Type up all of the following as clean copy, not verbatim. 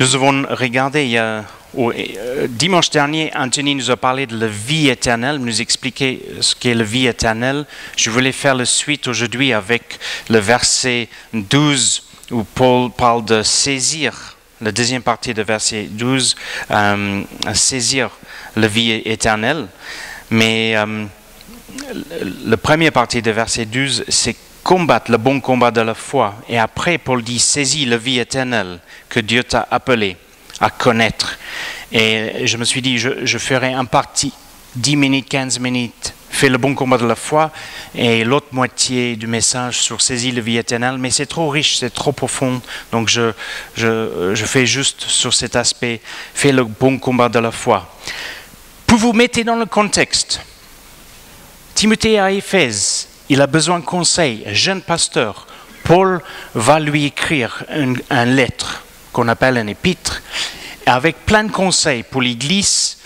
Nous avons regardé dimanche dernier, Anthony nous a parlé de la vie éternelle, nous expliquer ce qu'est la vie éternelle. Je voulais faire la suite aujourd'hui avec le verset 12 où Paul parle de saisir, la deuxième partie de verset 12, saisir la vie éternelle. Mais la première partie de verset 12, c'est combattre le bon combat de la foi. Et après, Paul dit, saisis la vie éternelle que Dieu t'a appelé à connaître. Et je me suis dit, je ferai un partie, 10 minutes, 15 minutes, fais le bon combat de la foi, et l'autre moitié du message sur saisis la vie éternelle. Mais c'est trop riche, c'est trop profond. Donc je fais juste sur cet aspect, fais le bon combat de la foi. Pour vous mettre dans le contexte, Timothée à Éphèse, il a besoin de conseils, jeune pasteur. Paul va lui écrire une lettre qu'on appelle un épître, avec plein de conseils pour l'Église,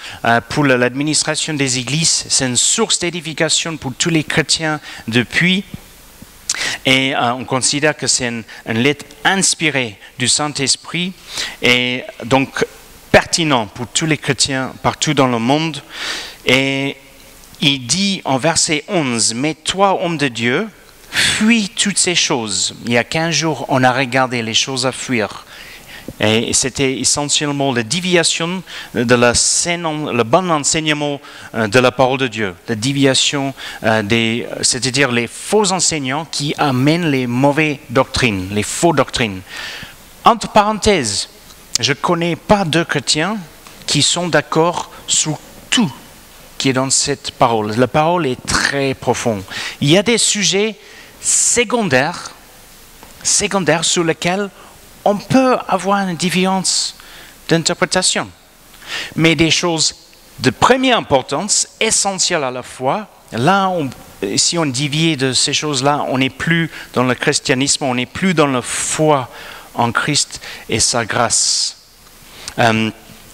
pour l'administration des églises. C'est une source d'édification pour tous les chrétiens depuis. Et on considère que c'est une lettre inspirée du Saint-Esprit et donc pertinent pour tous les chrétiens partout dans le monde. Et il dit en verset 11, « Mais toi, homme de Dieu, fuis toutes ces choses. » Il y a 15 jours, on a regardé les choses à fuir. Et c'était essentiellement la déviation de le bon enseignement de la parole de Dieu. La déviation, c'est-à-dire les faux enseignants qui amènent les mauvaises doctrines, les faux doctrines. Entre parenthèses, je ne connais pas de chrétiens qui sont d'accord sur tout qui est dans cette parole. La parole est très profonde. Il y a des sujets secondaires sur lesquels on peut avoir une différence d'interprétation. Mais des choses de première importance, essentielles à la foi, là, si on dévie de ces choses-là, on n'est plus dans le christianisme, on n'est plus dans la foi en Christ et sa grâce.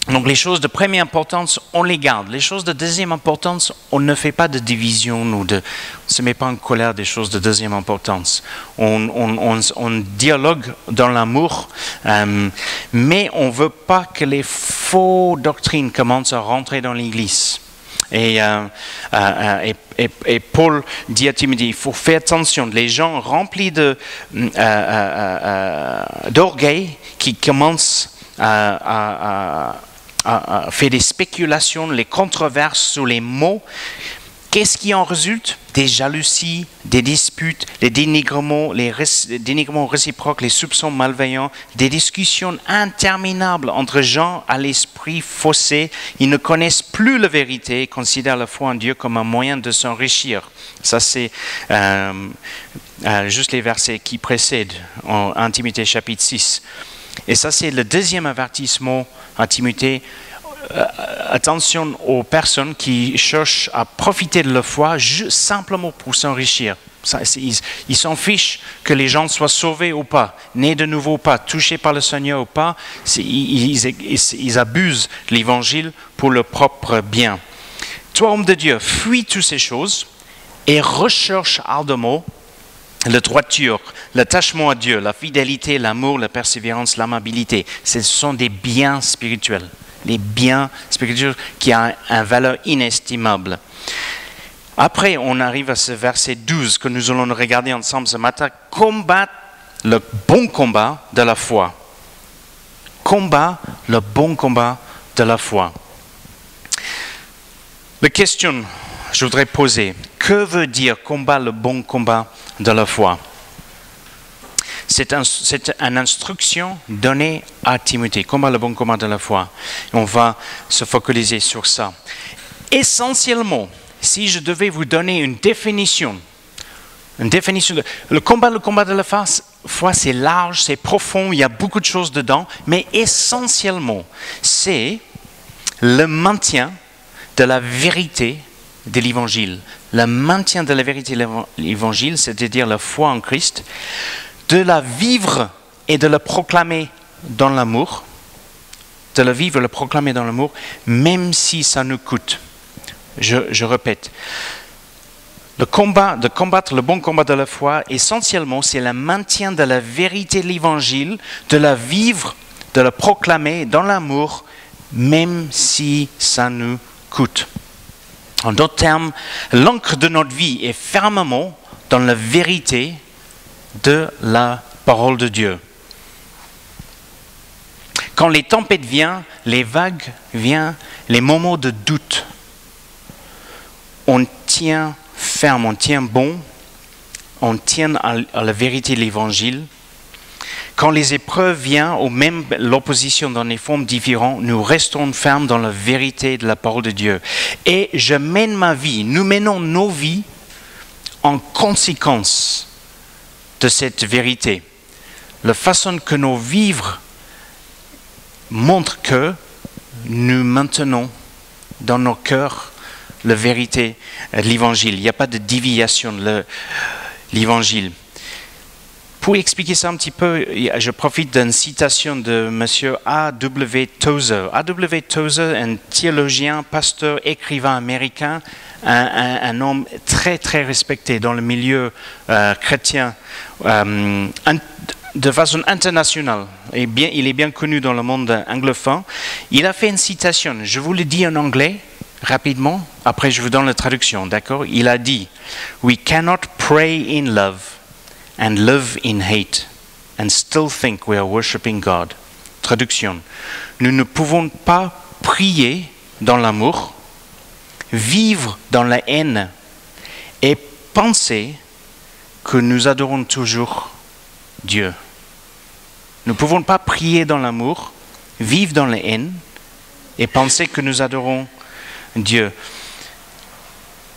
Donc les choses de première importance, on les garde. Les choses de deuxième importance, on ne fait pas de division, on ne se met pas en colère des choses de deuxième importance. On dialogue dans l'amour, mais on ne veut pas que les faux doctrines commencent à rentrer dans l'Église. Et Paul dit à Timothée, il faut faire attention. Les gens remplis d'orgueil qui commencent à faire des spéculations, les controverses sur les mots. Qu'est-ce qui en résulte? Des jalousies, des disputes, les dénigrements réciproques, les soupçons malveillants, des discussions interminables entre gens à l'esprit faussé. Ils ne connaissent plus la vérité et considèrent la foi en Dieu comme un moyen de s'enrichir. Ça, c'est juste les versets qui précèdent en 1 Timothée chapitre 6. Et ça, c'est le deuxième avertissement à Timothée. Attention aux personnes qui cherchent à profiter de la foi simplement pour s'enrichir. Ils s'en fichent que les gens soient sauvés ou pas, nés de nouveau ou pas, touchés par le Seigneur ou pas. Ils abusent de l'évangile pour leur propre bien. Toi, homme de Dieu, fuis toutes ces choses et recherche ardemment la droiture, l'attachement à Dieu, la fidélité, l'amour, la persévérance, l'amabilité. Ce sont des biens spirituels. Les biens spirituels qui ont une valeur inestimable. Après, on arrive à ce verset 12 que nous allons regarder ensemble ce matin. Combat le bon combat de la foi. Combat le bon combat de la foi. La question que je voudrais poser, que veut dire combat le bon combat de la foi? C'est une instruction donnée à Timothée. Combat le bon combat de la foi. On va se focaliser sur ça. Essentiellement, si je devais vous donner une définition le combat de la foi, c'est large, c'est profond, il y a beaucoup de choses dedans, mais essentiellement, c'est le maintien de la vérité de l'Évangile. Le maintien de la vérité de l'Évangile, c'est-à-dire la foi en Christ, de la vivre et de la proclamer dans l'amour, même si ça nous coûte. Je répète, de combattre le bon combat de la foi, essentiellement, c'est le maintien de la vérité de l'Évangile, de la vivre de le proclamer dans l'amour, même si ça nous coûte. En d'autres termes, l'ancre de notre vie est fermement dans la vérité de la parole de Dieu. Quand les tempêtes viennent, les vagues viennent, les moments de doute, on tient ferme, on tient bon, on tient à la vérité de l'Évangile. Quand les épreuves viennent, ou même l'opposition dans des formes différentes, nous restons fermes dans la vérité de la parole de Dieu. Et je mène ma vie, nous menons nos vies en conséquence de cette vérité. La façon que nous vivons montre que nous maintenons dans nos cœurs la vérité de l'Évangile. Il n'y a pas de déviation de l'Évangile. Pour expliquer ça un petit peu, je profite d'une citation de M. A.W. Tozer. A.W. Tozer, un théologien, pasteur, écrivain américain, un homme très très respecté dans le milieu chrétien, de façon internationale. Et bien, il est bien connu dans le monde anglophone. Il a fait une citation, je vous le dis en anglais, rapidement, après je vous donne la traduction, d'accord? Il a dit « We cannot pray in love and live in hate and still think we are worshiping God. » Traduction. Nous ne pouvons pas prier dans l'amour, vivre dans la haine et penser que nous adorons toujours Dieu. Nous ne pouvons pas prier dans l'amour, vivre dans la haine et penser que nous adorons Dieu.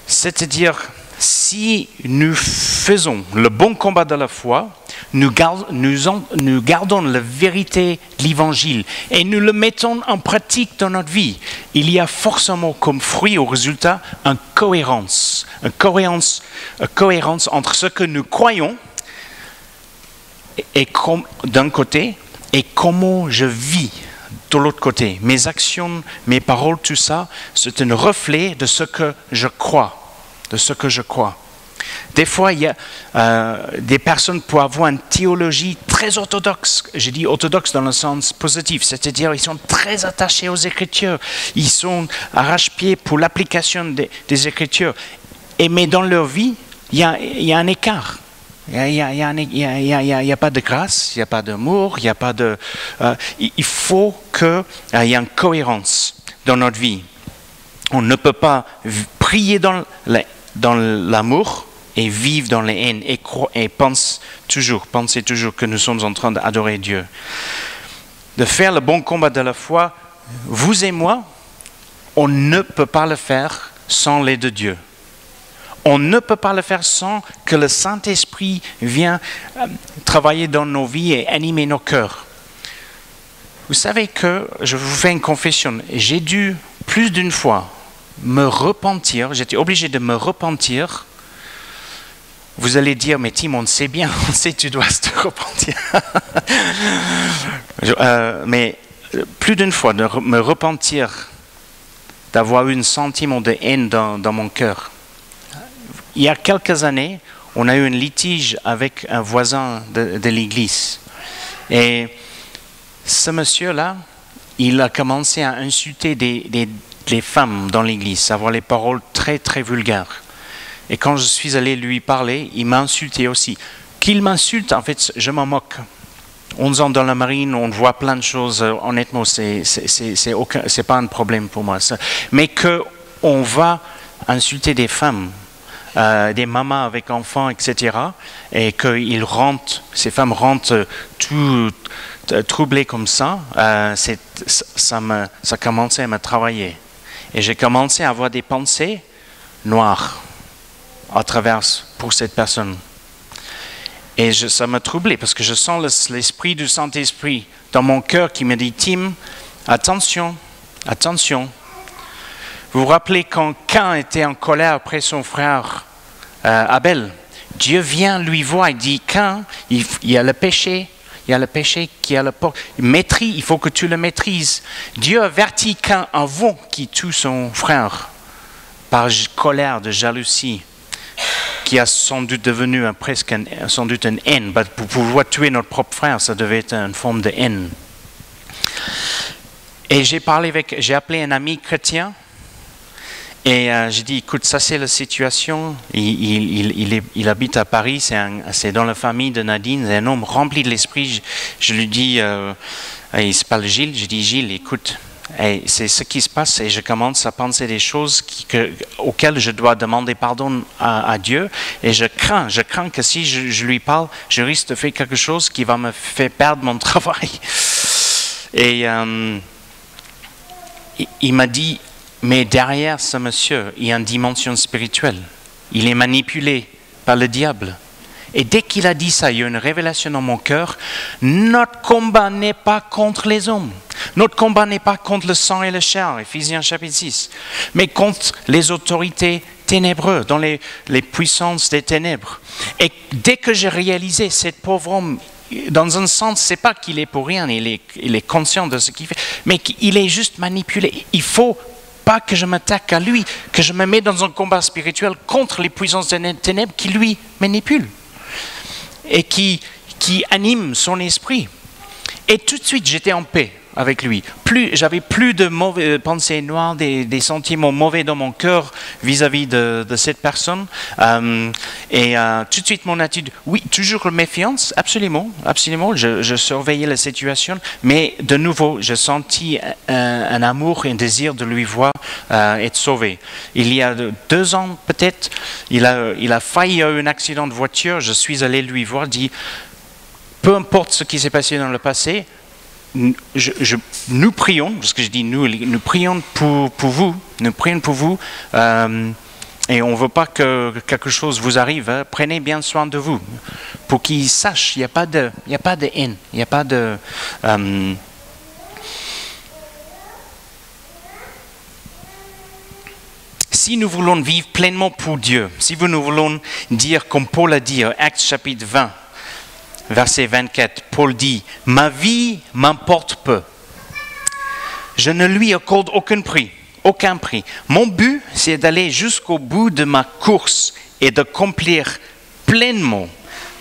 C'est-à-dire, si nous faisons le bon combat de la foi, nous gardons la vérité de l'Évangile et nous le mettons en pratique dans notre vie. Il y a forcément comme fruit au résultat une cohérence entre ce que nous croyons et d'un côté et comment je vis de l'autre côté. Mes actions, mes paroles, tout ça, c'est un reflet de ce que je crois. Des fois, il y a des personnes pour avoir une théologie très orthodoxe. Je dis orthodoxe dans le sens positif, c'est-à-dire ils sont très attachés aux Écritures. Ils sont arrache-pied pour l'application des Écritures. Mais dans leur vie, il y a un écart. Il n'y a pas de grâce, il n'y a pas d'amour, il n'y a pas de... il faut qu'il y ait une cohérence dans notre vie. On ne peut pas prier dans l'amour et vivre dans la haine et penser toujours que nous sommes en train d'adorer Dieu. De faire le bon combat de la foi, vous et moi, on ne peut pas le faire sans l'aide de Dieu. On ne peut pas le faire sans que le Saint-Esprit vienne travailler dans nos vies et animer nos cœurs. Vous savez que, je vous fais une confession, j'ai dû plus d'une fois me repentir, j'étais obligé de me repentir. Vous allez dire, mais Tim, on sait bien, on sait que tu dois te repentir. Mais plus d'une fois, de me repentir, d'avoir eu un sentiment de haine dans mon cœur. Il y a quelques années, on a eu un litige avec un voisin de l'église. Et ce monsieur-là, il a commencé à insulter des femmes dans l'église, avoir les paroles très très vulgaires. Et quand je suis allé lui parler, il m'a insulté aussi. Qu'il m'insulte, en fait, je m'en moque. 11 ans dans la marine, on voit plein de choses. Honnêtement, c'est pas un problème pour moi. Ça. Mais qu'on va insulter des femmes, des mamans avec enfants, etc. Et que ces femmes rentrent tout troublées comme ça, ça commençait à me travailler. Et j'ai commencé à avoir des pensées noires pour cette personne. Et ça m'a troublé parce que je sens l'esprit du Saint-Esprit dans mon cœur qui me dit, Tim, attention. Vous vous rappelez quand Cain était en colère après son frère Abel, Dieu vient lui voir et dit, Cain, il y a le péché qui est à la porte. Il faut que tu le maîtrises. Dieu avertit Cain avant qu'il tue son frère par colère, de jalousie, qui a sans doute devenu sans doute une haine. Pour pouvoir tuer notre propre frère, ça devait être une forme de haine. Et j'ai appelé un ami chrétien et j'ai dit, écoute, ça c'est la situation. Il habite à Paris, c'est dans la famille de Nadine, c'est un homme rempli de l'esprit. Je lui dis, il s'appelle Gilles, je dis, Gilles, écoute, c'est ce qui se passe et je commence à penser des choses auxquelles je dois demander pardon à Dieu et je crains que si je lui parle, je risque de faire quelque chose qui va me faire perdre mon travail. Et il m'a dit, mais derrière ce monsieur, il y a une dimension spirituelle. Il est manipulé par le diable. Et dès qu'il a dit ça, il y a une révélation dans mon cœur. Notre combat n'est pas contre les hommes. Notre combat n'est pas contre le sang et la chair, Éphésiens chapitre 6, mais contre les autorités ténébreuses, dans les puissances des ténèbres. Et dès que j'ai réalisé cet pauvre homme, dans un sens, c'est pas qu'il est pour rien, il est conscient de ce qu'il fait, mais qu'il est juste manipulé. Il faut pas que je m'attaque à lui, que je me mets dans un combat spirituel contre les puissances des ténèbres qui lui manipulent et qui animent son esprit. Et tout de suite, j'étais en paix avec lui. J'avais plus de mauvaises pensées noires, des sentiments mauvais dans mon cœur vis-à-vis de cette personne. Et tout de suite, mon attitude, oui, toujours méfiance, absolument. Je surveillais la situation, mais de nouveau, je sentis un amour et un désir de lui voir être sauvé. Il y a 2 ans, peut-être, il a failli à un accident de voiture. Je suis allé lui voir, dit, peu importe ce qui s'est passé dans le passé, nous prions, parce que je dis nous prions pour vous, nous prions pour vous, et on ne veut pas que quelque chose vous arrive. Hein. Prenez bien soin de vous, pour qu'ils sachent, il n'y a pas de haine, il n'y a pas de... Si nous voulons vivre pleinement pour Dieu, si nous voulons dire, comme Paul a dit, Actes chapitre 20, verset 24, Paul dit, « Ma vie m'importe peu. Je ne lui accorde aucun prix. Mon but, c'est d'aller jusqu'au bout de ma course et d'accomplir pleinement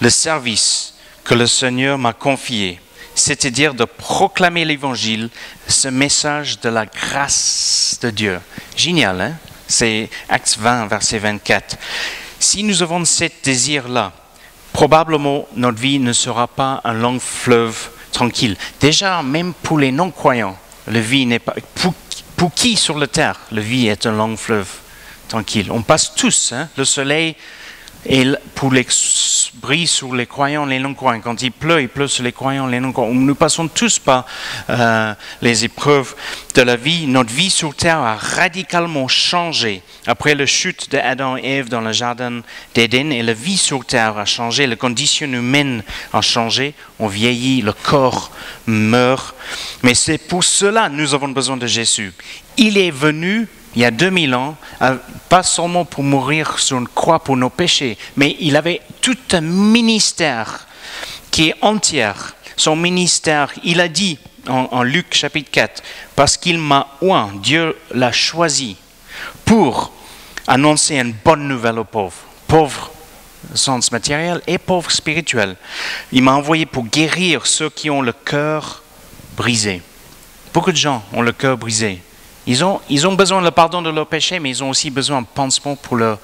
le service que le Seigneur m'a confié, c'est-à-dire de proclamer l'Évangile, ce message de la grâce de Dieu. » Génial, hein? C'est Actes 20, verset 24. Si nous avons ce désir-là, probablement, notre vie ne sera pas un long fleuve tranquille. Déjà, même pour les non-croyants, la vie n'est pas... Pour qui sur la terre, la vie est un long fleuve tranquille. On passe tous, hein, le soleil brille sur les croyants, les non-croyants. Quand il pleut sur les croyants, les non-croyants. Nous passons tous par les épreuves de la vie. Notre vie sur terre a radicalement changé après la chute d'Adam et Ève dans le jardin d'Éden. Et la vie sur terre a changé, les conditions humaines ont changé. On vieillit, le corps meurt. Mais c'est pour cela que nous avons besoin de Jésus. Il est venu il y a 2000 ans, pas seulement pour mourir sur une croix pour nos péchés, mais il avait tout un ministère qui est entier. Son ministère, il a dit en Luc chapitre 4, parce qu'il m'a oint, Dieu l'a choisi pour annoncer une bonne nouvelle aux pauvres. Pauvres au sens matériel et pauvres spirituel. Il m'a envoyé pour guérir ceux qui ont le cœur brisé. Beaucoup de gens ont le cœur brisé. Ils ont besoin de pardon de leurs péchés, mais ils ont aussi besoin de pansement pour leur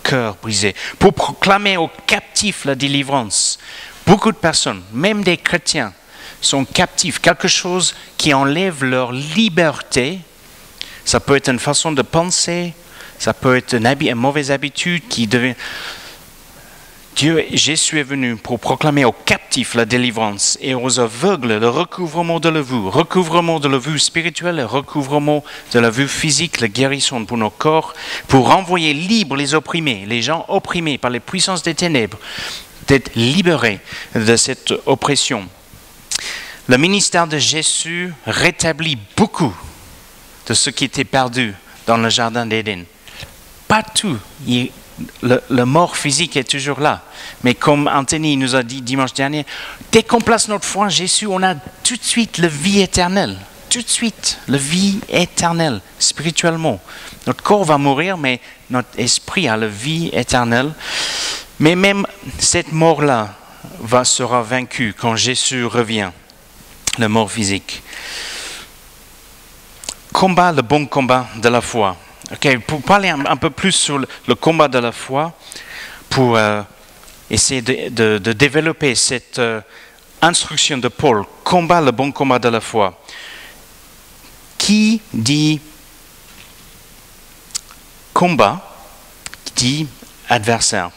cœur brisé. Pour proclamer aux captifs la délivrance. Beaucoup de personnes, même des chrétiens, sont captifs. Quelque chose qui enlève leur liberté. Ça peut être une façon de penser, ça peut être une mauvaise habitude qui devient... Jésus est venu pour proclamer aux captifs la délivrance et aux aveugles le recouvrement de la vue spirituelle, le recouvrement de la vue physique, la guérison pour nos corps, pour renvoyer libres les opprimés, les gens opprimés par les puissances des ténèbres, d'être libérés de cette oppression. Le ministère de Jésus rétablit beaucoup de ce qui était perdu dans le jardin d'Éden. Pas tout. Le mort physique est toujours là. Mais comme Anthony nous a dit dimanche dernier, dès qu'on place notre foi en Jésus, on a tout de suite la vie éternelle. Tout de suite, la vie éternelle, spirituellement. Notre corps va mourir, mais notre esprit a la vie éternelle. Mais même cette mort-là sera vaincue quand Jésus revient, la mort physique. combat, le bon combat de la foi. Okay, pour parler un peu plus sur le combat de la foi, pour essayer de développer cette instruction de Paul, combat, le bon combat de la foi. Qui dit combat, dit adversaire.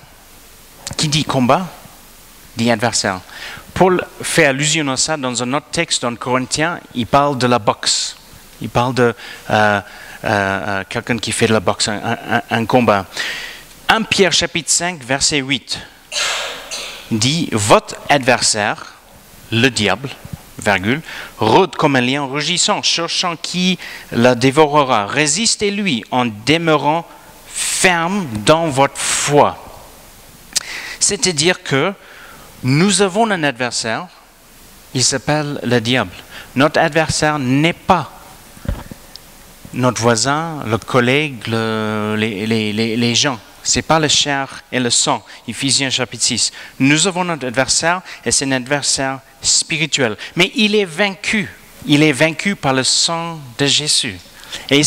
Qui dit combat, dit adversaire. Paul fait allusion à ça dans un autre texte, dans Corinthiens, il parle de la boxe. Il parle de quelqu'un qui fait de la boxe, un combat. 1 Pierre chapitre 5, verset 8, dit « Votre adversaire, le diable, virgule, rôde comme un lion rugissant, cherchant qui la dévorera. Résistez-lui en demeurant ferme dans votre foi. » C'est-à-dire que nous avons un adversaire, il s'appelle le diable. Notre adversaire n'est pas notre voisin, le collègue, les gens. Ce n'est pas le chair et le sang. Ephésiens chapitre 6. Nous avons notre adversaire et c'est un adversaire spirituel. Mais il est vaincu. Il est vaincu par le sang de Jésus. Et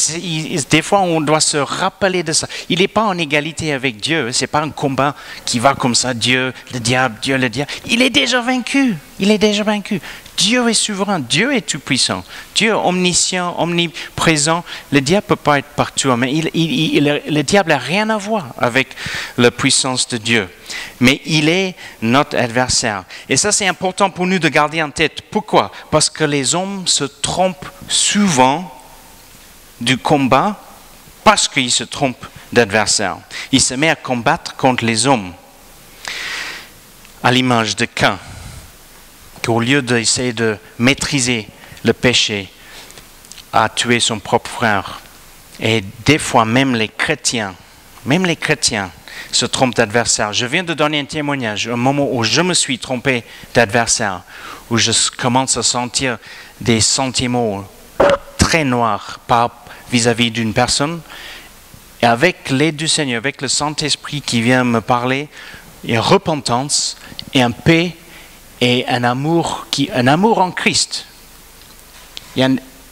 des fois, on doit se rappeler de ça. Il n'est pas en égalité avec Dieu. Ce n'est pas un combat qui va comme ça, Dieu, le diable, Dieu, le diable. Il est déjà vaincu. Il est déjà vaincu. Dieu est souverain. Dieu est tout-puissant. Dieu est omniscient, omniprésent. Le diable ne peut pas être partout. Mais le diable n'a rien à voir avec la puissance de Dieu. Mais il est notre adversaire. Et ça, c'est important pour nous de garder en tête. Pourquoi? Parce que les hommes se trompent souvent du combat parce qu'il se trompe d'adversaire. Il se met à combattre contre les hommes. À l'image de Cain, qu'au lieu d'essayer de maîtriser le péché, a tué son propre frère. Et des fois, même les chrétiens se trompent d'adversaire. Je viens de donner un témoignage, un moment où je me suis trompé d'adversaire, où je commence à sentir des sentiments très noirs vis-à-vis d'une personne, et avec l'aide du Seigneur, avec le Saint-Esprit qui vient me parler, il y a repentance et un paix et un amour en Christ.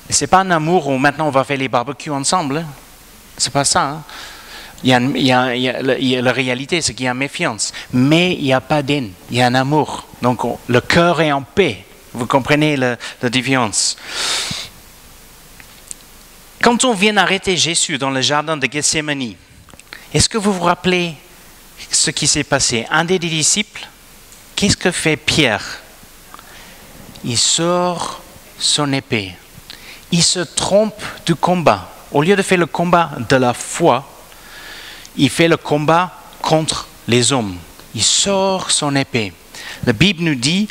C'est pas un amour où maintenant on va faire les barbecues ensemble, hein? C'est pas ça. Hein? La réalité, c'est qu'il y a méfiance, mais il n'y a pas d'haine, il y a un amour. Donc le cœur est en paix. Vous comprenez la différence. Quand on vient arrêter Jésus dans le jardin de Gethsémani, est-ce que vous vous rappelez ce qui s'est passé? Un des disciples, qu'est-ce que fait Pierre? Il sort son épée. Il se trompe du combat. Au lieu de faire le combat de la foi, il fait le combat contre les hommes. Il sort son épée. La Bible nous dit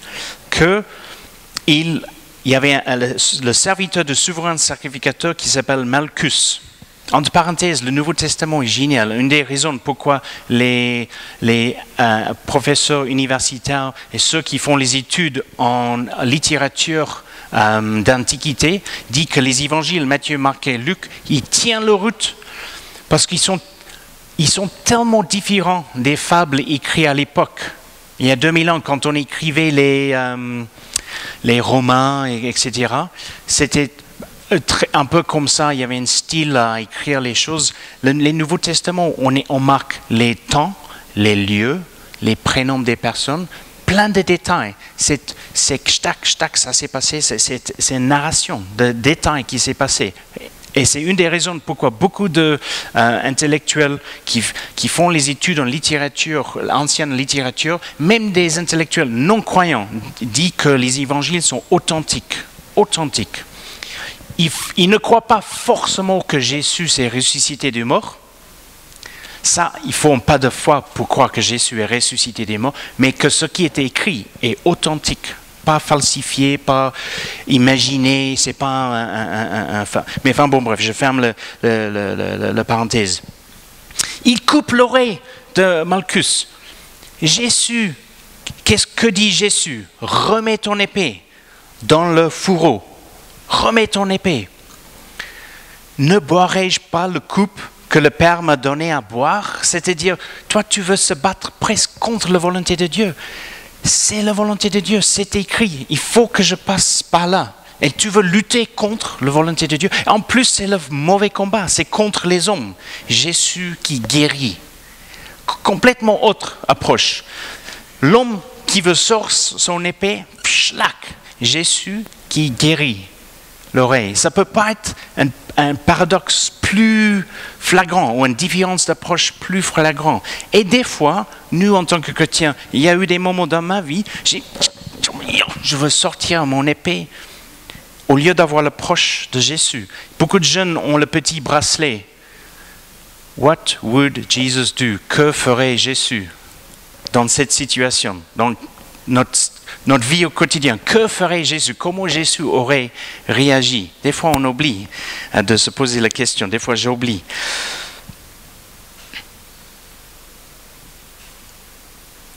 qu'il y avait le serviteur du souverain sacrificateur qui s'appelle Malchus. Entre parenthèses, le Nouveau Testament est génial. Une des raisons pourquoi les professeurs universitaires et ceux qui font les études en littérature d'Antiquité disent que les évangiles, Matthieu, Marc et Luc, ils tiennent leur route parce qu'ils sont tellement différents des fables écrites à l'époque. Il y a 2000 ans, quand on écrivait les romans, etc., c'était un peu comme ça. Il y avait un style à écrire les choses. Les Nouveaux Testaments, on marque les temps, les lieux, les prénoms des personnes, plein de détails. C'est tac, ça s'est passé. C'est une narration de détails qui s'est passé. Et c'est une des raisons pourquoi beaucoup d'intellectuels qui font les études en littérature, l'ancienne littérature, même des intellectuels non croyants, disent que les évangiles sont authentiques. Ils ne croient pas forcément que Jésus s'est ressuscité des morts. Ça, ils ne font pas de foi pour croire que Jésus est ressuscité des morts, mais que ce qui est écrit est authentique. Pas falsifié, pas imaginé, c'est pas mais enfin bon, bref, je ferme la parenthèse. Il coupe l'oreille de Malchus. Jésus, que dit Jésus? Remets ton épée dans le fourreau. Remets ton épée. Ne boirai-je pas le coupe que le Père m'a donné à boire? C'est-à-dire, toi, tu veux se battre presque contre la volonté de Dieu. C'est la volonté de Dieu, c'est écrit. Il faut que je passe par là. et tu veux lutter contre la volonté de Dieu. En plus, c'est le mauvais combat, c'est contre les hommes. Jésus qui guérit. Complètement autre approche. L'homme qui veut sortir son épée, schlac, Jésus qui guérit l'oreille. Ça ne peut pas être un paradoxe plus flagrant ou une différence d'approche plus flagrant. Et des fois, nous en tant que chrétiens, il y a eu des moments dans ma vie, je veux sortir mon épée au lieu d'avoir l'approche de Jésus. Beaucoup de jeunes ont le petit bracelet. What would Jesus do? Que ferait Jésus dans cette situation, dans notre vie au quotidien? Que ferait Jésus? Comment Jésus aurait réagi? Des fois, on oublie de se poser la question. Des fois, j'oublie.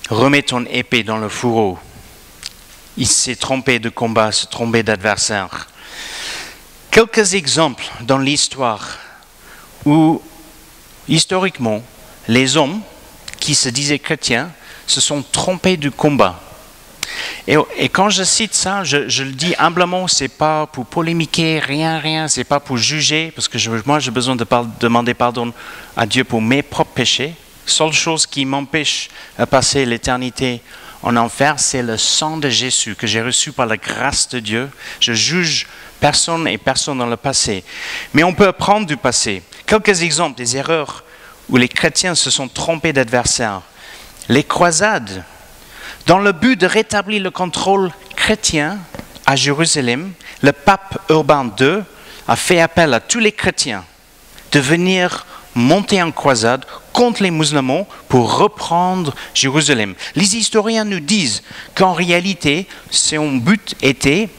Remets ton épée dans le fourreau. Il s'est trompé de combat, s'est trompé d'adversaire. Quelques exemples dans l'histoire où, historiquement, les hommes qui se disaient chrétiens se sont trompés du combat. Et quand je cite ça, je le dis humblement, c'est pas pour polémiquer, rien, c'est pas pour juger, parce que moi j'ai besoin de demander pardon à Dieu pour mes propres péchés. Seule chose qui m'empêche de passer l'éternité en enfer, c'est le sang de Jésus que j'ai reçu par la grâce de Dieu. Je juge personne et personne dans le passé. Mais on peut apprendre du passé. Quelques exemples des erreurs où les chrétiens se sont trompés d'adversaires. Les croisades. Dans le but de rétablir le contrôle chrétien à Jérusalem, le pape Urbain II a fait appel à tous les chrétiens de venir monter en croisade contre les musulmans pour reprendre Jérusalem. Les historiens nous disent qu'en réalité, son but était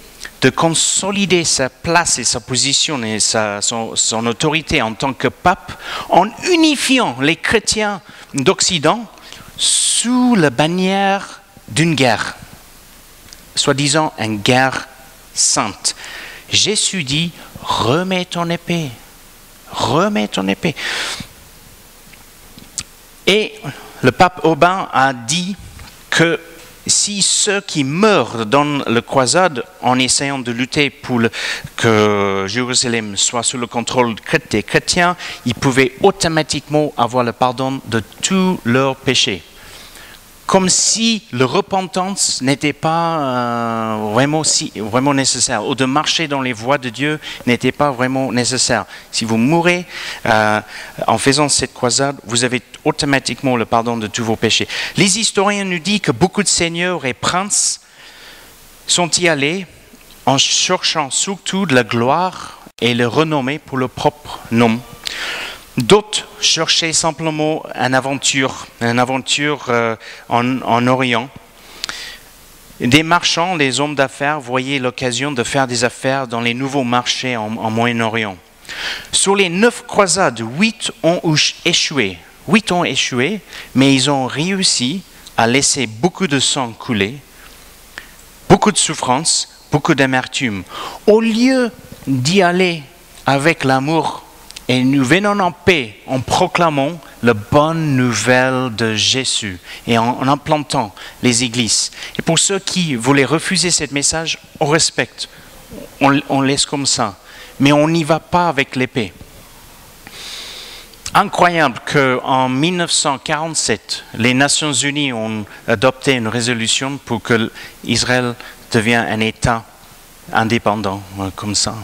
de consolider sa place et sa position et son autorité en tant que pape en unifiant les chrétiens d'Occident sous la bannière d'une guerre, soi-disant une guerre sainte. Jésus dit, remets ton épée. Remets ton épée. Et le pape Urbain a dit que si ceux qui meurent dans la croisade en essayant de lutter pour que Jérusalem soit sous le contrôle des chrétiens, ils pouvaient automatiquement avoir le pardon de tous leurs péchés. Comme si la repentance n'était pas vraiment nécessaire, ou de marcher dans les voies de Dieu n'était pas vraiment nécessaire. Si vous mourrez en faisant cette croisade, vous avez automatiquement le pardon de tous vos péchés. Les historiens nous disent que beaucoup de seigneurs et princes sont y allés en cherchant surtout de la gloire et le renommée pour leur propre nom. D'autres cherchaient simplement une aventure en Orient. Des marchands, des hommes d'affaires voyaient l'occasion de faire des affaires dans les nouveaux marchés en Moyen-Orient. Sur les 9 croisades, 8 ont échoué. 8 ont échoué, mais ils ont réussi à laisser beaucoup de sang couler, beaucoup de souffrance, beaucoup d'amertume. Au lieu d'y aller avec l'amour, et nous venons en paix en proclamant la bonne nouvelle de Jésus et en implantant les églises. Et pour ceux qui voulaient refuser ce message, on respecte, on laisse comme ça. Mais on n'y va pas avec l'épée. Incroyable qu'en 1947, les Nations Unies ont adopté une résolution pour que Israël devienne un État indépendant, comme ça.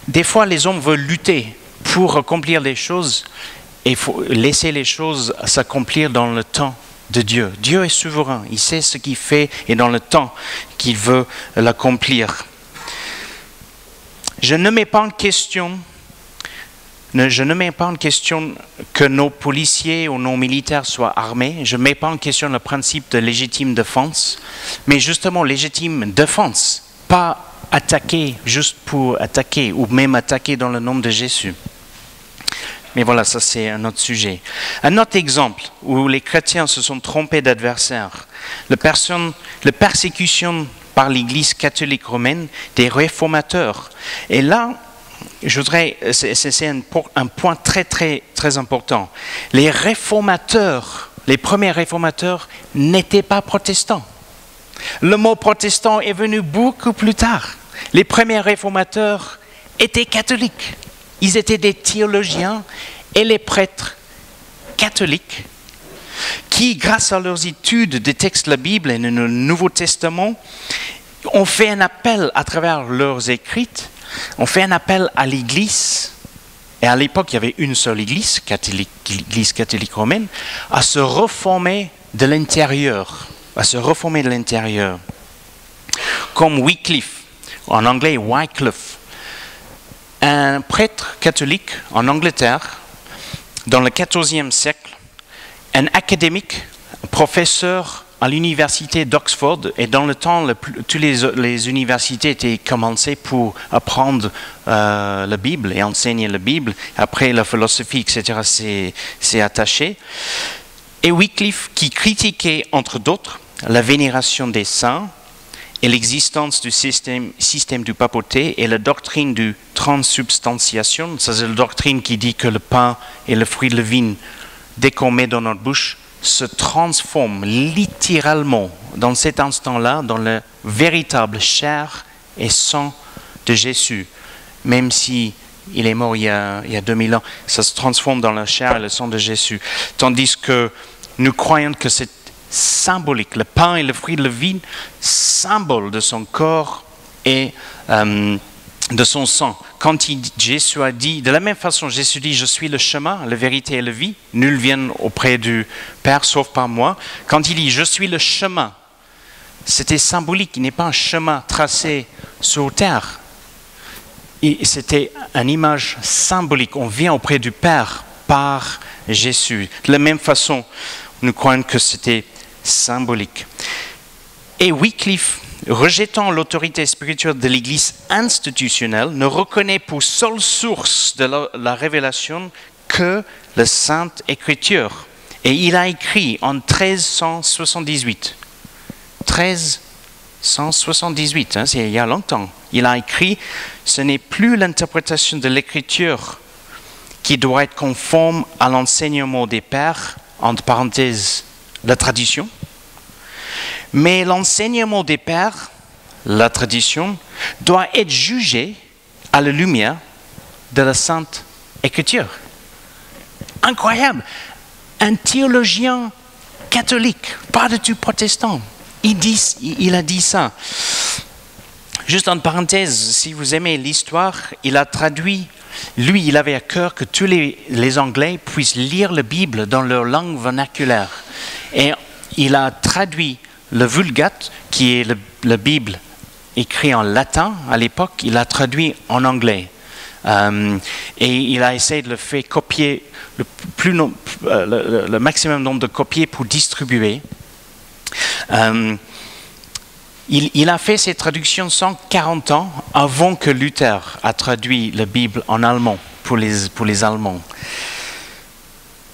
Des fois, les hommes veulent lutter pour accomplir les choses et il faut laisser les choses s'accomplir dans le temps de Dieu. Dieu est souverain, il sait ce qu'il fait et dans le temps qu'il veut l'accomplir. Je ne mets pas en question que nos policiers ou nos militaires soient armés. Je ne mets pas en question le principe de légitime défense, mais justement légitime défense, pas attaquer juste pour attaquer ou même attaquer dans le nom de Jésus. Mais voilà, ça c'est un autre sujet. Un autre exemple où les chrétiens se sont trompés d'adversaires, la persécution par l'Église catholique romaine des réformateurs. Et là, je voudrais, c'est un point très très très important. Les réformateurs, les premiers réformateurs n'étaient pas protestants. Le mot protestant est venu beaucoup plus tard. Les premiers réformateurs étaient catholiques. Ils étaient des théologiens et les prêtres catholiques qui, grâce à leurs études des textes de la Bible et du Nouveau Testament, ont fait un appel à travers leurs écrits, ont fait un appel à l'Église, et à l'époque il y avait une seule Église catholique romaine, à se reformer de l'intérieur, Comme Wycliffe, en anglais Wycliffe, un prêtre catholique en Angleterre, dans le XIVe siècle, un académique, professeur à l'université d'Oxford, et dans le temps, toutes les universités étaient commencées pour apprendre la Bible et enseigner la Bible. Après, la philosophie, etc., s'est attachée. Et Wycliffe, qui critiquait, entre d'autres, la vénération des saints et l'existence du système du papauté et la doctrine de transsubstantiation, c'est la doctrine qui dit que le pain et le fruit de la vigne, dès qu'on met dans notre bouche, se transforment littéralement dans cet instant-là dans la véritable chair et sang de Jésus. Même si il est mort il y a 2000 ans, ça se transforme dans la chair et le sang de Jésus. Tandis que nous croyons que c'est symbolique. Le pain et le fruit de la vigne, symbole de son corps et de son sang. Quand Jésus a dit, de la même façon, Jésus dit, je suis le chemin, la vérité et la vie, nul vient auprès du Père sauf par moi. Quand il dit, je suis le chemin, c'était symbolique, il n'est pas un chemin tracé sur terre. C'était une image symbolique, on vient auprès du Père par Jésus. De la même façon, nous croyons que c'était symbolique. Et Wycliffe, rejetant l'autorité spirituelle de l'Église institutionnelle, ne reconnaît pour seule source de la révélation que la Sainte Écriture. Et il a écrit en 1378, c'est il y a longtemps, il a écrit « Ce n'est plus l'interprétation de l'Écriture qui doit être conforme à l'enseignement des pères, entre parenthèses, la tradition, mais l'enseignement des pères, la tradition, doit être jugé à la lumière de la Sainte Écriture. » Incroyable! Un théologien catholique, pas du tout protestant, il a dit ça. Juste en parenthèse, si vous aimez l'histoire, il a traduit, lui, il avait à cœur que tous les Anglais puissent lire la Bible dans leur langue vernaculaire. Et il a traduit le Vulgate, qui est la Bible écrite en latin à l'époque, il l'a traduit en anglais. Et il a essayé de le faire copier le maximum nombre de copies pour distribuer. Il a fait ces traductions 140 ans avant que Luther a traduit la Bible en allemand pour les Allemands.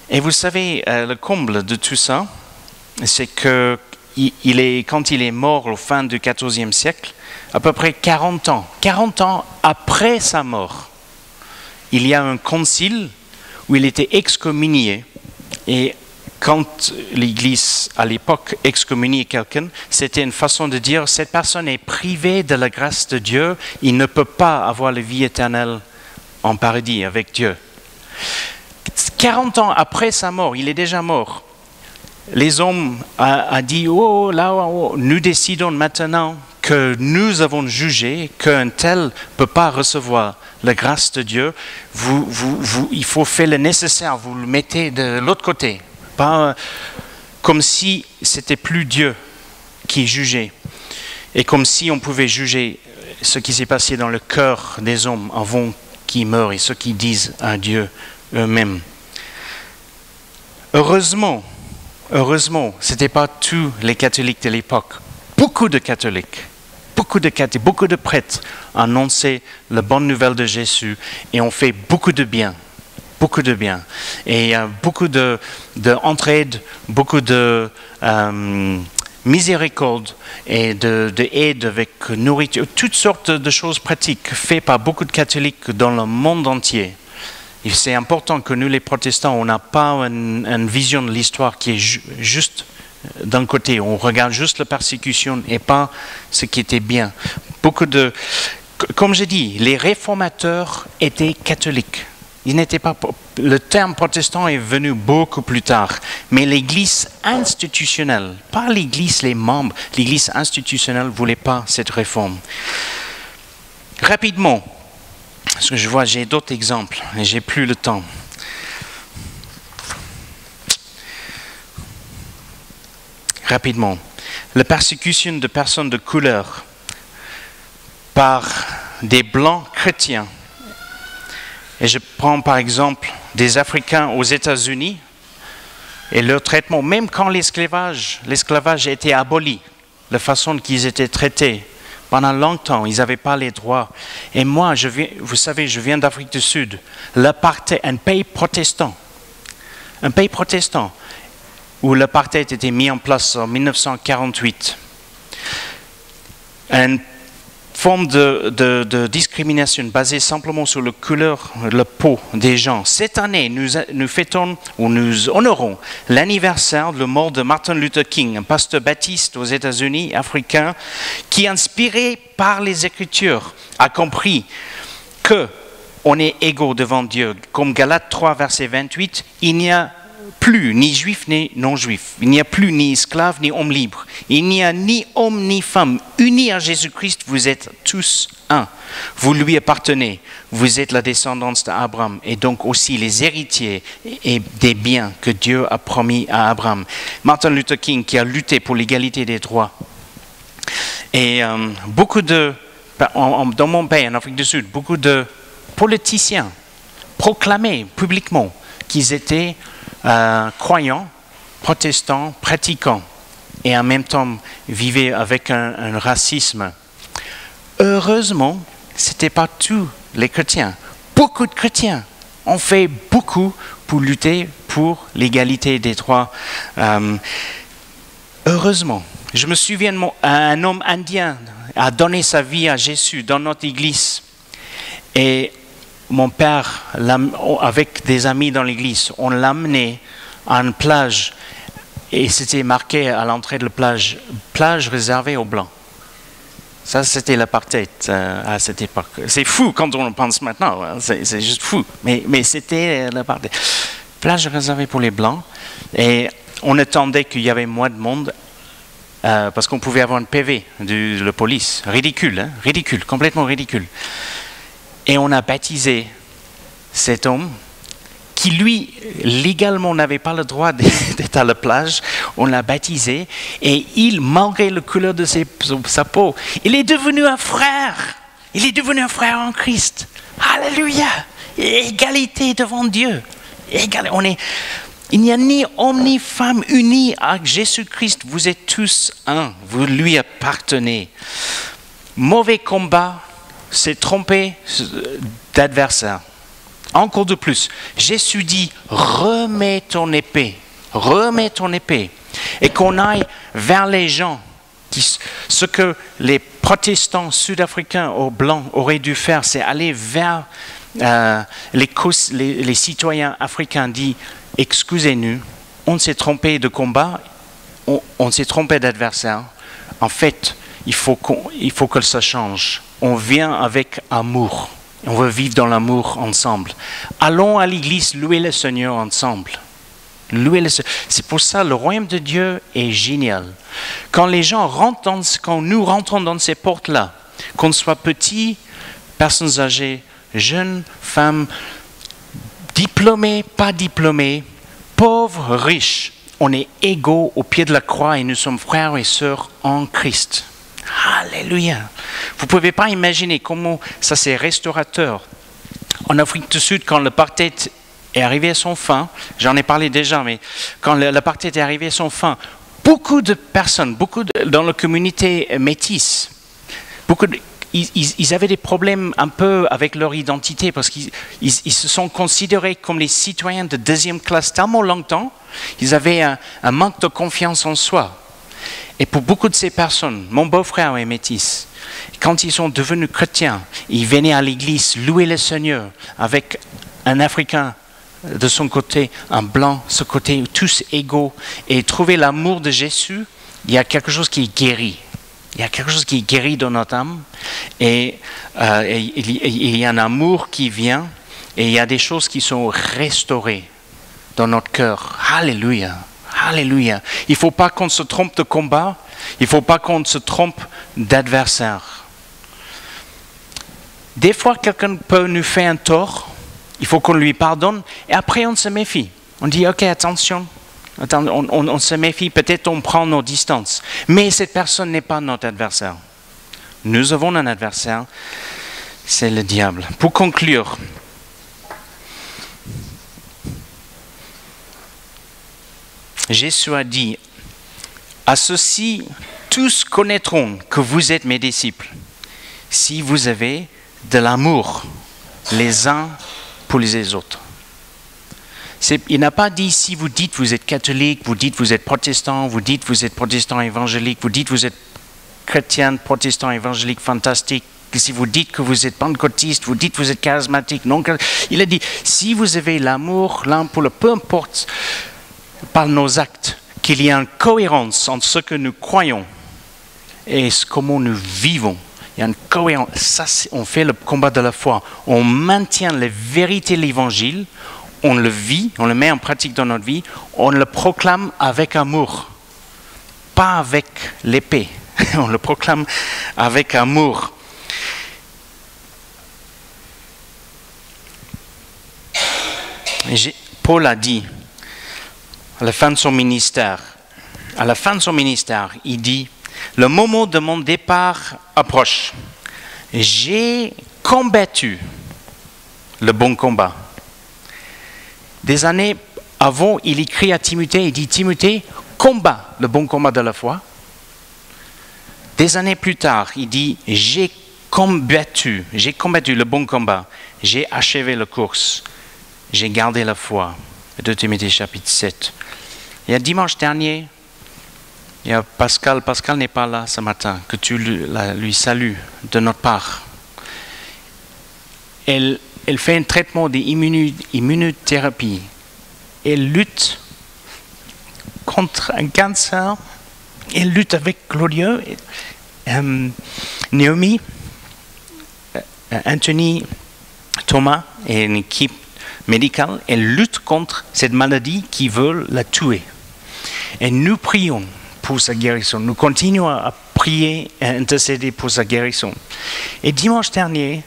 Et vous savez, le comble de tout ça, c'est que quand il est mort au fin du XIVe siècle, à peu près 40 ans après sa mort, il y a un concile où il était excommunié. Et quand l'Église, à l'époque, excommuniait quelqu'un, c'était une façon de dire, cette personne est privée de la grâce de Dieu, il ne peut pas avoir la vie éternelle en paradis avec Dieu. 40 ans après sa mort, il est déjà mort. Les hommes ont dit, nous décidons maintenant que nous avons jugé qu'un tel ne peut pas recevoir la grâce de Dieu. Il faut faire le nécessaire, vous le mettez de l'autre côté. Pas comme si c'était plus Dieu qui jugeait. Et comme si on pouvait juger ce qui s'est passé dans le cœur des hommes avant qu'ils meurent et ce qu'ils disent à Dieu eux-mêmes. Heureusement, ce n'était pas tous les catholiques de l'époque. Beaucoup de catholiques, beaucoup de prêtres annonçaient la bonne nouvelle de Jésus et ont fait beaucoup de bien. Beaucoup de bien. Et beaucoup d'entraide, beaucoup de miséricorde et d'aide avec nourriture, toutes sortes de choses pratiques faites par beaucoup de catholiques dans le monde entier. Et c'est important que nous, les protestants, on n'a pas une vision de l'histoire qui est juste d'un côté. On regarde juste la persécution et pas ce qui était bien. Beaucoup de Comme je dis, les réformateurs étaient catholiques. Ils n'étaient pas, le terme protestant est venu beaucoup plus tard. Mais l'Église institutionnelle, pas l'Église, les membres, l'Église institutionnelle ne voulait pas cette réforme. Rapidement, parce que je vois, j'ai d'autres exemples, et j'ai plus le temps. Rapidement, la persécution de personnes de couleur par des blancs chrétiens. Et je prends par exemple des Africains aux États-Unis et leur traitement, même quand l'esclavage a été aboli, la façon qu'ils étaient traités. Pendant longtemps, ils n'avaient pas les droits. Et moi, vous savez, je viens d'Afrique du Sud. L'apartheid, un pays protestant, où l'apartheid a été mis en place en 1948. Une forme de discrimination basée simplement sur la couleur, la peau des gens. Cette année, nous fêtons ou nous honorons l'anniversaire de la mort de Martin Luther King, un pasteur baptiste aux États-Unis, africain, qui, inspiré par les Écritures, a compris qu'on est égaux devant Dieu. Comme Galates 3, verset 28, il n'y a plus ni juif ni non-juif. Il n'y a plus ni esclave ni homme libre. Il n'y a ni homme ni femme. Unis à Jésus-Christ, vous êtes tous un. Vous lui appartenez. Vous êtes la descendance d'Abraham et donc aussi les héritiers et des biens que Dieu a promis à Abraham. Martin Luther King qui a lutté pour l'égalité des droits. Et dans mon pays, en Afrique du Sud, beaucoup de politiciens proclamaient publiquement qu'ils étaient croyants, protestants, pratiquants, et en même temps vivaient avec un racisme. Heureusement, ce n'était pas tous les chrétiens. Beaucoup de chrétiens ont fait beaucoup pour lutter pour l'égalité des droits. Heureusement, je me souviens un homme indien a donné sa vie à Jésus dans notre église. Et mon père, avec des amis dans l'église, on l'a amené à une plage et c'était marqué à l'entrée de la plage réservée aux Blancs. Ça, c'était l'apartheid à cette époque. C'est fou quand on pense maintenant, hein. C'est juste fou, mais c'était l'apartheid. Plage réservée pour les Blancs et on attendait qu'il y avait moins de monde parce qu'on pouvait avoir un PV de la police. Ridicule, hein? Ridicule, complètement ridicule. Et on a baptisé cet homme qui, lui, légalement n'avait pas le droit d'être à la plage. On l'a baptisé et il, malgré la couleur de sa peau, il est devenu un frère. Il est devenu un frère en Christ. Alléluia! Égalité devant Dieu. Il n'y a ni homme ni femme unis à Jésus-Christ. Vous êtes tous un. Vous lui appartenez. Mauvais combat. C'est tromper d'adversaire. Encore de plus, Jésus dit, remets ton épée, et qu'on aille vers les gens. Ce que les protestants sud-africains aux blancs auraient dû faire, c'est aller vers les citoyens africains, dit, excusez-nous, on s'est trompé de combat, on s'est trompé d'adversaire. En fait, il faut que ça change. On vient avec amour. On veut vivre dans l'amour ensemble. Allons à l'église louer le Seigneur ensemble. C'est pour ça que le royaume de Dieu est génial. Quand nous rentrons dans ces portes-là, qu'on soit petits, personnes âgées, jeunes, femmes, diplômés, pas diplômés, pauvres, riches, on est égaux au pied de la croix et nous sommes frères et sœurs en Christ. Alléluia. Vous ne pouvez pas imaginer comment ça c'est restaurateur. En Afrique du Sud, quand l'apartheid est arrivé à son fin, j'en ai parlé déjà, mais quand l'apartheid est arrivé à son fin, beaucoup de personnes, dans la communauté métisse, ils avaient des problèmes un peu avec leur identité parce qu'ils se sont considérés comme les citoyens de deuxième classe tellement longtemps, ils avaient un manque de confiance en soi. Et pour beaucoup de ces personnes, mon beau-frère est métis. Quand ils sont devenus chrétiens, ils venaient à l'église louer le Seigneur avec un Africain de son côté, un blanc de ce côté, tous égaux. Et trouver l'amour de Jésus, il y a quelque chose qui est guéri. Il y a quelque chose qui guérit dans notre âme et il y a un amour qui vient et il y a des choses qui sont restaurées dans notre cœur. Alléluia, alléluia. Il ne faut pas qu'on se trompe de combat, il ne faut pas qu'on se trompe d'adversaire. Des fois, quelqu'un peut nous faire un tort, il faut qu'on lui pardonne et après on se méfie. On dit, ok, attention, on se méfie, peut-être on prend nos distances. Mais cette personne n'est pas notre adversaire. Nous avons un adversaire, c'est le diable. Pour conclure, Jésus a dit, à ceux-ci, tous connaîtront que vous êtes mes disciples, si vous avez de l'amour les uns pour les autres. Il n'a pas dit si vous dites vous êtes catholique, vous dites vous êtes protestant, vous dites vous êtes protestant évangélique, vous dites vous êtes chrétien, protestant évangélique fantastique, si vous dites que vous êtes pentecôtiste, vous dites que vous êtes charismatique. Non, il a dit si vous avez l'amour l'un pour le peu importe par nos actes, qu'il y a une cohérence entre ce que nous croyons et comment nous vivons. Il y a une cohérence. Ça, on fait le combat de la foi. On maintient les vérités de l'évangile, on le vit, on le met en pratique dans notre vie, on le proclame avec amour, pas avec l'épée. On le proclame avec amour. Paul a dit, à la fin de son ministère, il dit, le moment de mon départ approche. J'ai combattu le bon combat. Des années avant, il écrit à Timothée, il dit, Timothée, combat le bon combat de la foi. Des années plus tard, il dit, j'ai combattu le bon combat, j'ai achevé la course, j'ai gardé la foi. 2 Timothée chapitre 7. Il y a dimanche dernier, il y a Pascal n'est pas là ce matin, que tu lui salues de notre part. Elle fait un traitement d'immunothérapie. Elle lutte contre un cancer. Elle lutte avec Claudia, Naomi, Anthony, Thomas et une équipe médicale. Elle lutte contre cette maladie qui veut la tuer. Et nous prions pour sa guérison. Nous continuons à prier et à intercéder pour sa guérison. Et dimanche dernier,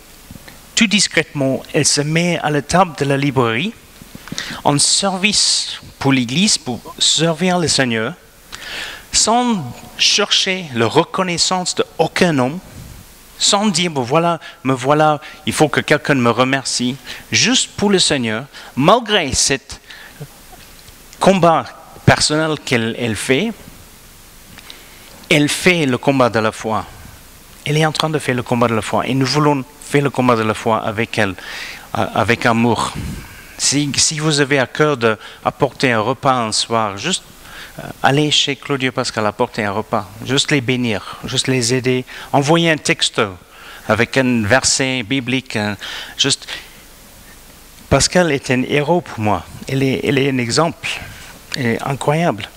tout discrètement, elle se met à la table de la librairie en service pour l'Église, pour servir le Seigneur, sans chercher la reconnaissance d'aucun homme, sans dire, me voilà, il faut que quelqu'un me remercie, juste pour le Seigneur, malgré ce combat personnel qu'elle fait, elle fait le combat de la foi. Elle est en train de faire le combat de la foi. Et nous voulons faire le combat de la foi avec elle, avec amour. Si vous avez à cœur d'apporter un repas un soir, juste allez chez Claudia Pascal apporter un repas. Juste les bénir, juste les aider. Envoyer un texto avec un verset biblique. Pascal est un héros pour moi. Elle est un exemple. Elle est incroyable.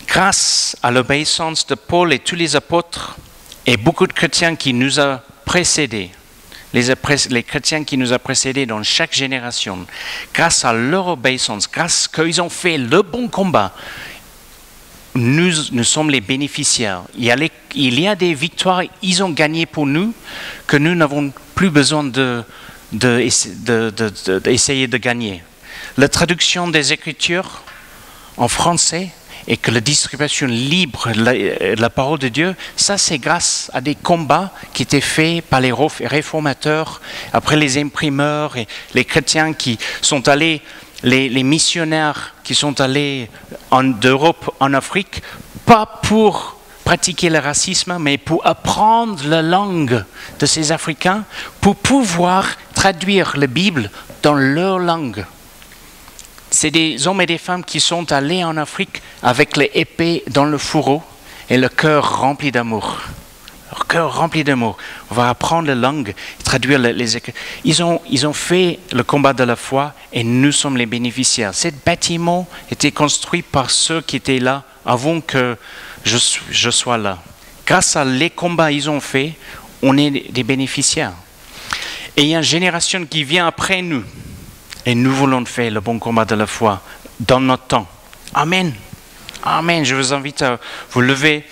Grâce à l'obéissance de Paul et tous les apôtres et beaucoup de chrétiens qui nous ont précédés, les chrétiens qui nous ont précédés dans chaque génération, grâce à leur obéissance, grâce qu'ils ont fait le bon combat, nous sommes les bénéficiaires. Il y a des victoires, ils ont gagné pour nous, que nous n'avons plus besoin d'essayer de gagner. La traduction des Écritures en français et que la distribution libre de la parole de Dieu, ça c'est grâce à des combats qui étaient faits par les réformateurs, après les imprimeurs et les chrétiens qui sont allés, les missionnaires qui sont allés d'Europe en Afrique, pas pour pratiquer le racisme, mais pour apprendre la langue de ces Africains, pour pouvoir traduire la Bible dans leur langue. C'est des hommes et des femmes qui sont allés en Afrique avec les épées dans le fourreau et le cœur rempli d'amour. Leur cœur rempli d'amour. On va apprendre la langue, traduire les écrits. Ils ont fait le combat de la foi et nous sommes les bénéficiaires. Ce bâtiment était construit par ceux qui étaient là avant que je sois là. grâce à les combats qu'ils ont faits, on est des bénéficiaires. Et il y a une génération qui vient après nous. Et nous voulons faire le bon combat de la foi dans notre temps. Amen. Amen. Je vous invite à vous lever.